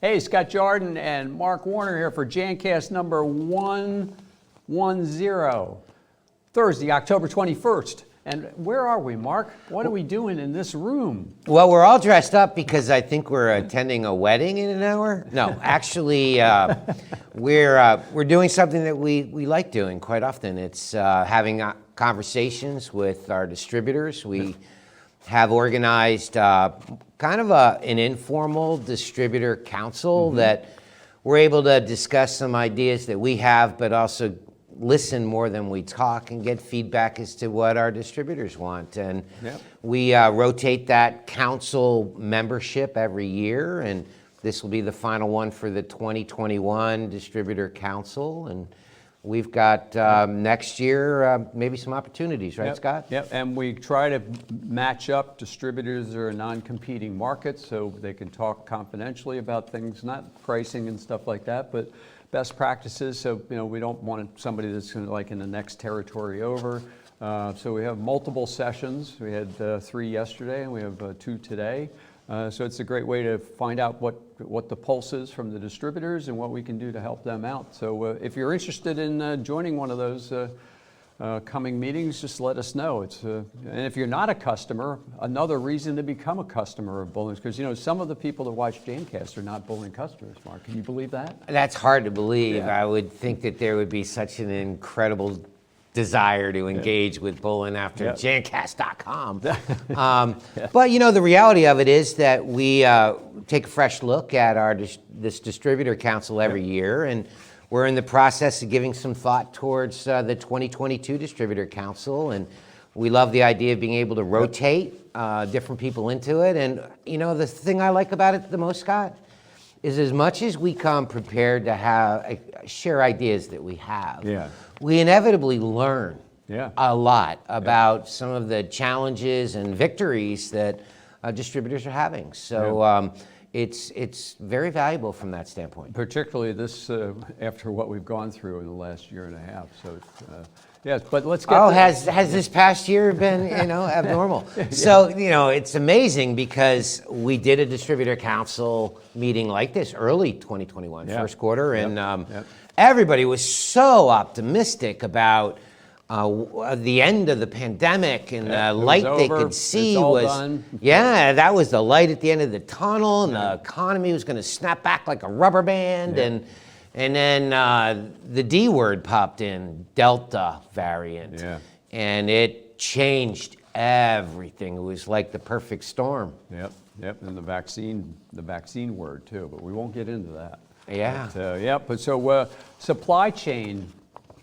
Hey, Scott Jordan and Mark Warner here for Jancast number 110, Thursday, October 21st. And where are we, Mark? What are we doing in this room? Well, we're all dressed up because I think we're attending a wedding in an hour. No, actually, we're doing something that we like doing quite often. It's having conversations with our distributors. We have organized kind of an informal distributor council that we're able to discuss some ideas that we have, but also listen more than we talk and get feedback as to what our distributors want. And we rotate that council membership every year, and this will be the final one for the 2021 Distributor Council. And we've got next year maybe some opportunities, right, Scott? Yep, and we try to match up distributors that are non-competing markets so they can talk confidentially about things, not pricing and stuff like that, but best practices. So, we don't want somebody that's like in the next territory over. So we have multiple sessions. We had 3 yesterday and we have 2 today. So it's a great way to find out what the pulse is from the distributors and what we can do to help them out. So if you're interested in joining one of those coming meetings, just let us know. And if you're not a customer, another reason to become a customer of Bullen, because some of the people that watch Jancast are not Bullen customers, Mark. Can you believe that? That's hard to believe. Yeah. I would think that there would be such an incredible desire to engage with Bullen after Jancast.com. But the reality of it is that we take a fresh look at this Distributor Council every year, and we're in the process of giving some thought towards the 2022 Distributor Council, and we love the idea of being able to rotate different people into it. And the thing I like about it the most, Scott, is as much as we come prepared to share ideas that we have, we inevitably learn a lot about some of the challenges and victories that distributors are having. So it's very valuable from that standpoint. Particularly this after what we've gone through in the last year and a half. So yes, but let's get. Oh, has this past year been abnormal? So it's amazing because we did a Distributor Council meeting like this early 2021, first quarter, and everybody was so optimistic about the end of the pandemic, and the light they could see was done. That was the light at the end of the tunnel, and the economy was going to snap back like a rubber band. And then the D word popped in, Delta variant, and it changed everything. It was like the perfect storm. Yep, and the vaccine word too, but we won't get into that. But so supply chain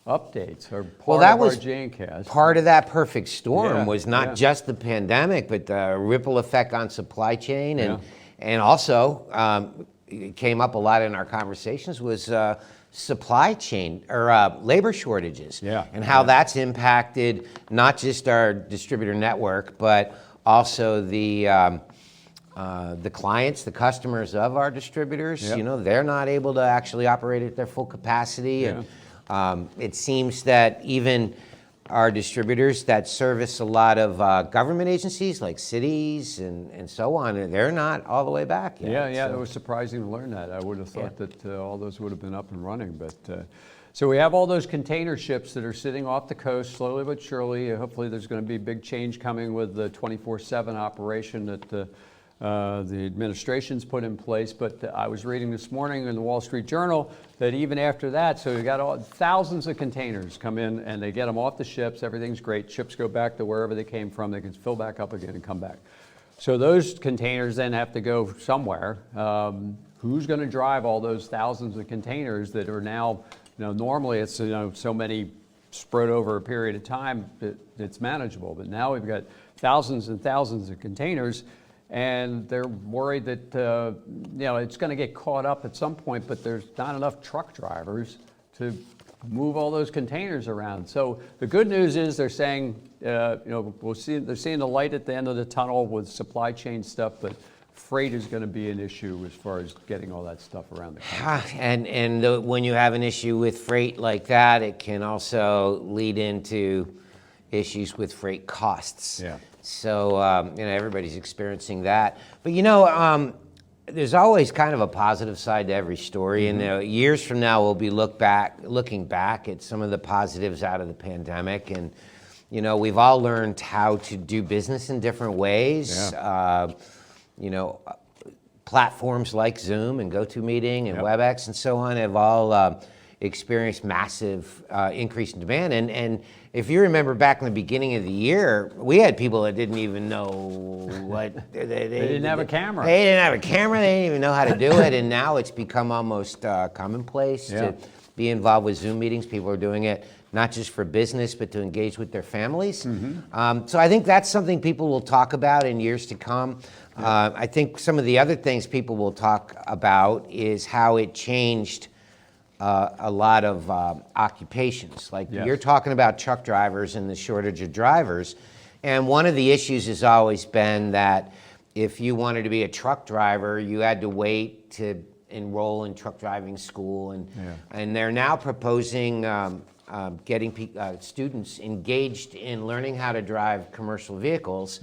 updates are part of our Jancast. Part of that perfect storm was not just the pandemic, but the ripple effect on supply chain, and also it came up a lot in our conversations was supply chain or labor shortages, and how that's impacted not just our distributor network, but also the clients, the customers of our distributors. They're not able to actually operate at their full capacity. And it seems that even our distributors that service a lot of government agencies like cities and so on, they're not all the way back yet. It was surprising to learn that. I would have thought that all those would have been up and running. But so we have all those container ships that are sitting off the coast slowly but surely. Hopefully there's going to be a big change coming with the 24/7 operation that the administration's put in place. But I was reading this morning in the Wall Street Journal that even after that, so you got thousands of containers come in and they get them off the ships. Everything's great. Ships go back to wherever they came from. They can fill back up again and come back. So those containers then have to go somewhere. Who's going to drive all those thousands of containers that are now, normally it's so many spread over a period of time that it's manageable. But now we've got thousands and thousands of containers, and they're worried that it's going to get caught up at some point, but there's not enough truck drivers to move all those containers around. So the good news is they're saying, they're seeing the light at the end of the tunnel with supply chain stuff, but freight is going to be an issue as far as getting all that stuff around the country. And when you have an issue with freight like that, it can also lead into issues with freight costs. So everybody's experiencing that. But there's always kind of a positive side to every story, and years from now we'll be looking back at some of the positives out of the pandemic, and we've all learned how to do business in different ways. Platforms like Zoom and GoToMeeting and WebEx and so on have all experienced massive increase in demand. And if you remember back in the beginning of the year, we had people that didn't even know what they didn't have a camera. They didn't have a camera. They didn't even know how to do it. And now it's become almost commonplace to be involved with Zoom meetings. People are doing it not just for business, but to engage with their families. So I think that's something people will talk about in years to come. I think some of the other things people will talk about is how it changed a lot of occupations. Like you're talking about truck drivers and the shortage of drivers. And one of the issues has always been that if you wanted to be a truck driver, you had to wait to enroll in truck driving school. And they're now proposing getting students engaged in learning how to drive commercial vehicles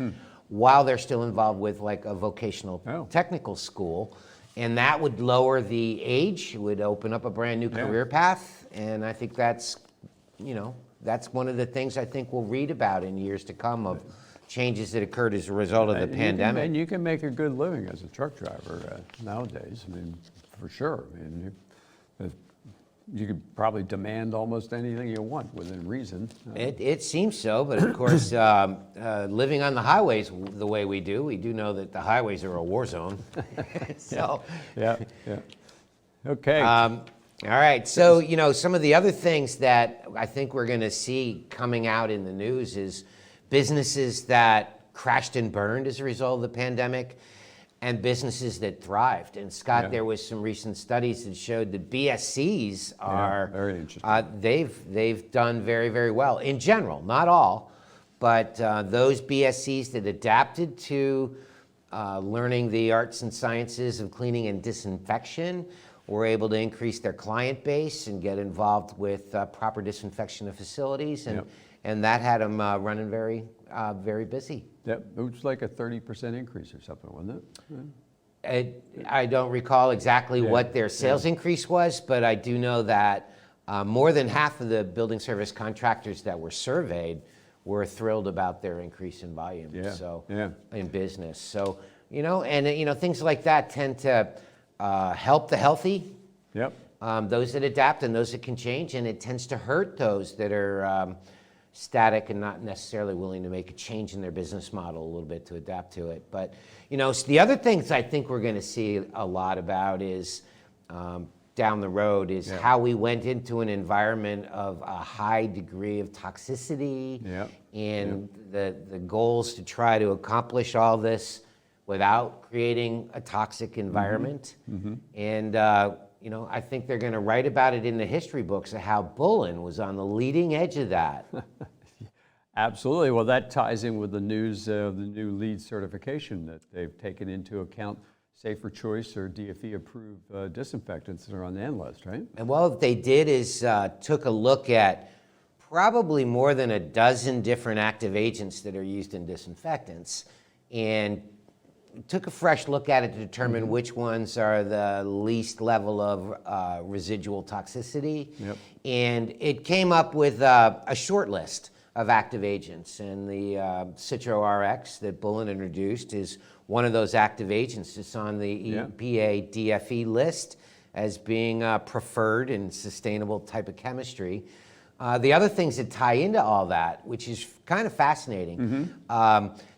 while they're still involved with like a vocational technical school. And that would lower the age, it would open up a brand new career path. And I think that's, that's one of the things I think we'll read about in years to come of changes that occurred as a result of the pandemic. And you can make a good living as a truck driver nowadays, I mean, for sure. I mean, you could probably demand almost anything you want within reason. It seems so, but of course, living on the highways the way we do know that the highways are a war zone. So, yeah. Okay. All right. So, some of the other things that I think we're going to see coming out in the news is businesses that crashed and burned as a result of the pandemic, and businesses that thrived. And Scott, there was some recent studies that showed that BSCs are very interesting. They've done very, very well in general, not all, but those BSCs that adapted to learning the arts and sciences of cleaning and disinfection were able to increase their client base and get involved with proper disinfection of facilities, and that had them running very, very busy. Yep, it was like a 30% increase or something, wasn't it? I don't recall exactly what their sales increase was, but I do know that more than half of the building service contractors that were surveyed were thrilled about their increase in volume. In business. So, things like that tend to help the healthy. Those that adapt and those that can change, and it tends to hurt those that are static and not necessarily willing to make a change in their business model a little bit to adapt to it. But, the other things I think we're going to see a lot about is down the road is how we went into an environment of a high degree of toxicity and the goals to try to accomplish all this without creating a toxic environment. And, I think they're going to write about it in the history books of how Bullen was on the leading edge of that. Absolutely. Well, that ties in with the news of the new Leeds certification that they've taken into account safer choice or DFE approved disinfectants that are on the N list, right? And what they did is took a look at probably more than a dozen different active agents that are used in disinfectants and took a fresh look at it to determine which ones are the least level of residual toxicity. And it came up with a short list of active agents. And the CitroRx that Bullen introduced is one of those active agents. It's on the EPA DFE list as being preferred and sustainable type of chemistry. The other things that tie into all that, which is kind of fascinating,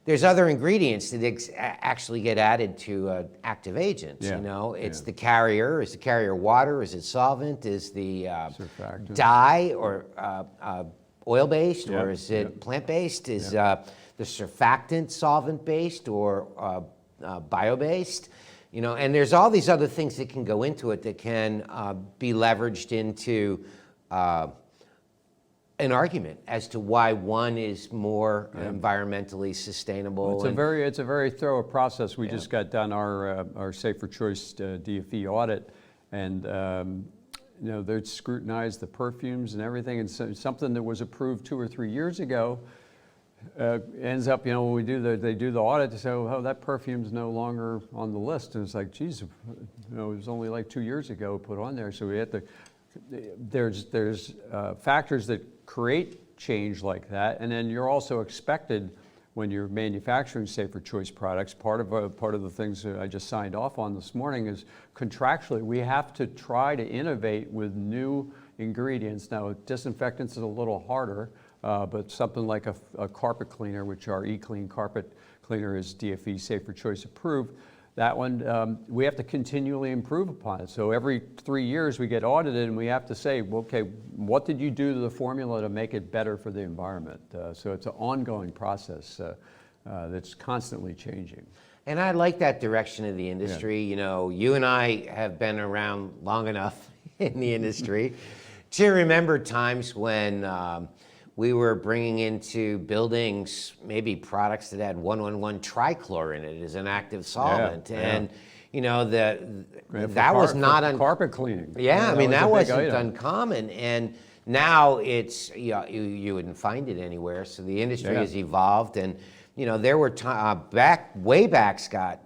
there's other ingredients that actually get added to active agents. It's the carrier. Is the carrier water? Is it solvent? Is the dye or oil-based, or is it plant-based? Is the surfactant solvent-based or bio-based? And there's all these other things that can go into it that can be leveraged into an argument as to why one is more environmentally sustainable. Well, it's a very thorough process. We just got done our Safer Choice DFE audit, and they scrutinized the perfumes and everything, and so, something that was approved 2 or 3 years ago ends up, when they do the audit, they say, oh, that perfume's no longer on the list. And it's like, geez, it was only like 2 years ago put on there. So we have to, there's factors that create change like that. And then you're also expected, when you're manufacturing safer choice products, part of the things that I just signed off on this morning is contractually, we have to try to innovate with new ingredients. Now, disinfectants is a little harder, but something like a carpet cleaner, which our eClean carpet cleaner is DFE Safer Choice approved, that one, we have to continually improve upon it. So every 3 years we get audited and we have to say, well, okay, what did you do to the formula to make it better for the environment? So it's an ongoing process that's constantly changing. And I like that direction of the industry. Yeah. You and I have been around long enough in the industry to remember times when we were bringing into buildings maybe products that had 1,1,1 trichlor in it as an active solvent. Yeah, and yeah. that was not carpet cleaning. Yeah, I mean, that wasn't item. uncommon. And now it's, you wouldn't find it anywhere. So the industry has evolved. And, there were way back, Scott,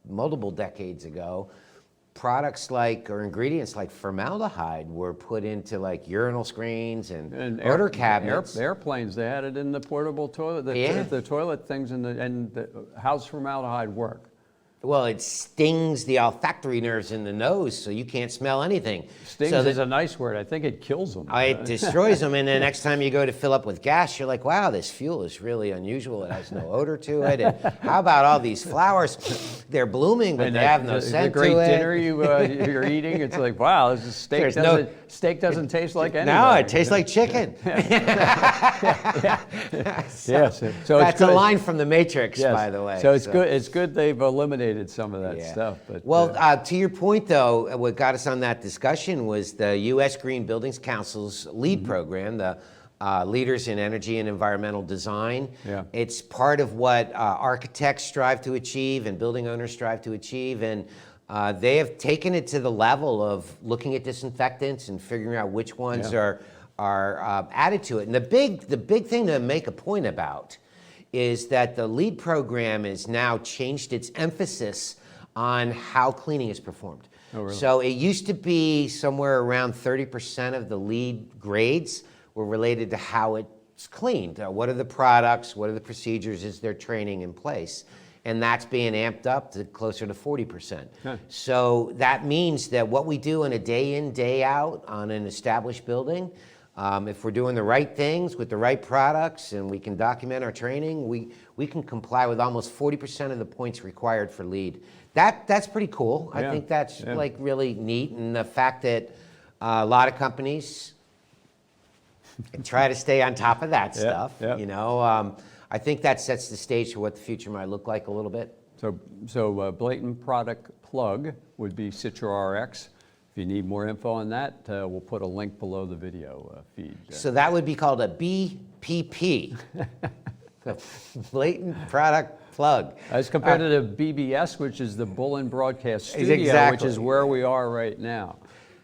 multiple decades ago, products or ingredients like formaldehyde were put into like urinal screens and odor cabinets. Airplanes, they had it in the portable toilet, the toilet things, how's formaldehyde work? Well, it stings the olfactory nerves in the nose, so you can't smell anything. Stings is a nice word. I think it kills them. It destroys them, and the next time you go to fill up with gas, you're like, wow, this fuel is really unusual. It has no odor to it. And how about all these flowers? They're blooming, but they have no scent to it. The great dinner you're eating, it's like, wow, this steak doesn't taste like anything. No, it tastes like chicken. Yes. So that's a line from The Matrix, by the way. So it's good. It's good they've eliminated some of that stuff. But, to your point, though, what got us on that discussion was the U.S. Green Buildings Council's LEED program, the Leaders in Energy and Environmental Design. Yeah. It's part of what architects strive to achieve and building owners strive to achieve. And they have taken it to the level of looking at disinfectants and figuring out which ones are added to it. And the big thing to make a point about is that the LEED program has now changed its emphasis on how cleaning is performed. Oh, really? So it used to be somewhere around 30% of the LEED grades were related to how it's cleaned. What are the products? What are the procedures? Is there training in place? And that's being amped up to closer to 40%. Okay. So that means that what we do in a day in, day out on an established building, if we're doing the right things with the right products and we can document our training, we can comply with almost 40% of the points required for LEED. That's pretty cool. I think that's like really neat. And the fact that a lot of companies try to stay on top of that stuff, I think that sets the stage for what the future might look like a little bit. So blatant product plug would be CitroRx. If you need more info on that, we'll put a link below the video feed. So that would be called a BPP, the blatant product plug. As compared to the BBS, which is the Bullen Broadcast Studio, which is where we are right now.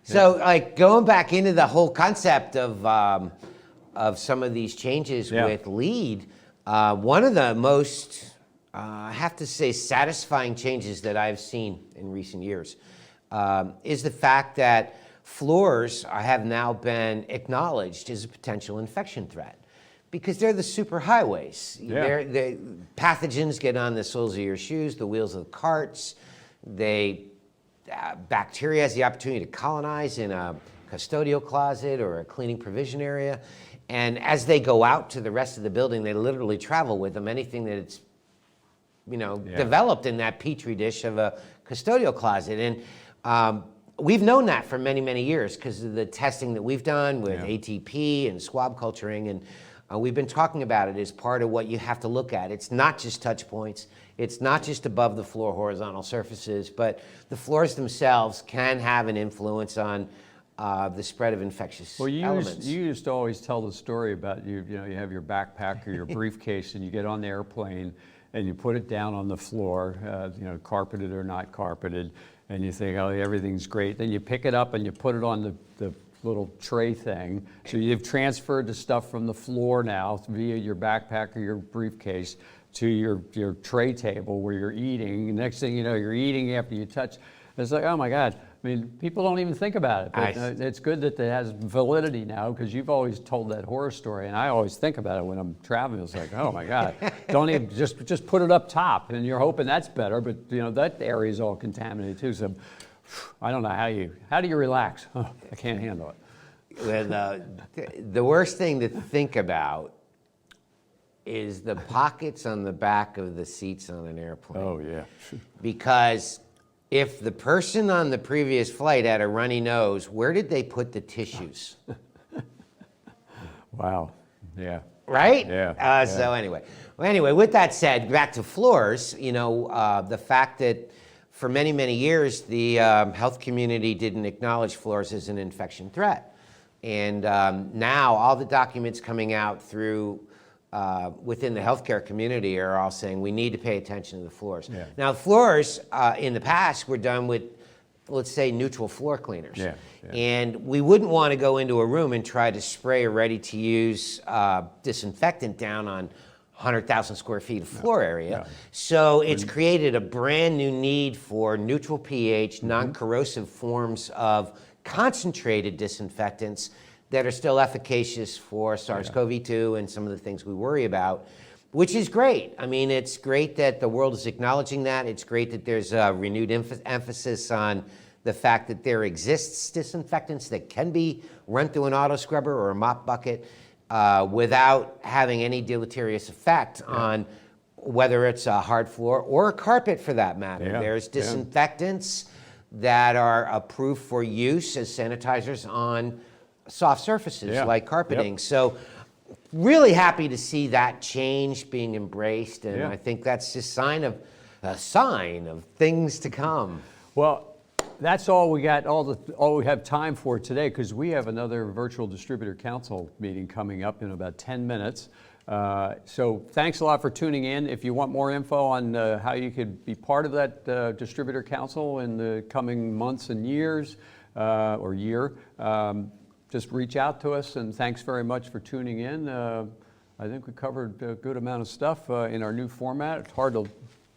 So like going back into the whole concept of some of these changes with LEED, one of the most, I have to say, satisfying changes that I've seen in recent years is the fact that floors have now been acknowledged as a potential infection threat because they're the superhighways. The pathogens get on the soles of your shoes, the wheels of the carts. Bacteria has the opportunity to colonize in a custodial closet or a cleaning provision area. And as they go out to the rest of the building, they literally travel with them. Anything that it's developed in that petri dish of a custodial closet. And we've known that for many, many years because of the testing that we've done with ATP and swab culturing. And we've been talking about it as part of what you have to look at. It's not just touch points. It's not just above the floor horizontal surfaces, but the floors themselves can have an influence on the spread of infectious elements. You used to always tell the story about you have your backpack or your briefcase and you get on the airplane and you put it down on the floor, carpeted or not carpeted, and you think, oh, everything's great. Then you pick it up and you put it on the little tray thing. So you've transferred the stuff from the floor now via your backpack or your briefcase to your tray table where you're eating. Next thing you know, you're eating after you touch. It's like, oh my God. I mean, people don't even think about it, but it's good that it has validity now, because you've always told that horror story, and I always think about it when I'm traveling. It's like, oh my God, don't even, just put it up top, and you're hoping that's better, but that area is all contaminated too. So I don't know how do you relax? Oh, I can't handle it. Well, the worst thing to think about is the pockets on the back of the seats on an airplane. Oh yeah. Because if the person on the previous flight had a runny nose, where did they put the tissues? Wow. Yeah. Right? Yeah. So anyway, with that said, back to floors. The fact that for many, many years the health community didn't acknowledge floors as an infection threat, and now all the documents coming out through within the healthcare community are all saying we need to pay attention to the floors. Yeah. Now, floors in the past were done with, let's say, neutral floor cleaners. Yeah. And we wouldn't want to go into a room and try to spray a ready-to-use disinfectant down on 100,000 square feet of floor area. No. So it's created a brand new need for neutral pH, non-corrosive forms of concentrated disinfectants that are still efficacious for SARS-CoV-2 and some of the things we worry about, which is great. I mean, it's great that the world is acknowledging that. It's great that there's a renewed emphasis on the fact that there exists disinfectants that can be run through an auto scrubber or a mop bucket without having any deleterious effect on whether it's a hard floor or a carpet for that matter. Yeah. There's disinfectants that are approved for use as sanitizers on soft surfaces like carpeting. So really happy to see that change being embraced, and I think that's just a sign of things to come. Well, that's all we got, all we have time for today, because we have another virtual Distributor Council meeting coming up in about 10 minutes. So thanks a lot for tuning in. If you want more info on how you could be part of that Distributor Council in the coming months and years, or year, just reach out to us, and thanks very much for tuning in. I think we covered a good amount of stuff in our new format. It's hard to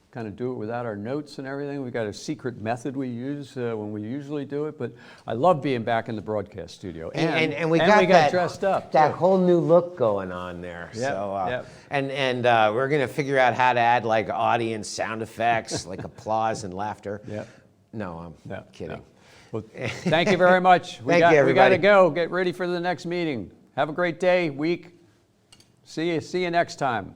kind of do it without our notes and everything. We've got a secret method we use when we usually do it, but I love being back in the broadcast studio. And we got that, dressed up. That whole new look going on there. And we're going to figure out how to add like audience sound effects, like applause and laughter. No, I'm kidding. No. Well, thank you very much. Thank you, everybody. We got to go. Get ready for the next meeting. Have a great day, week. See you next time.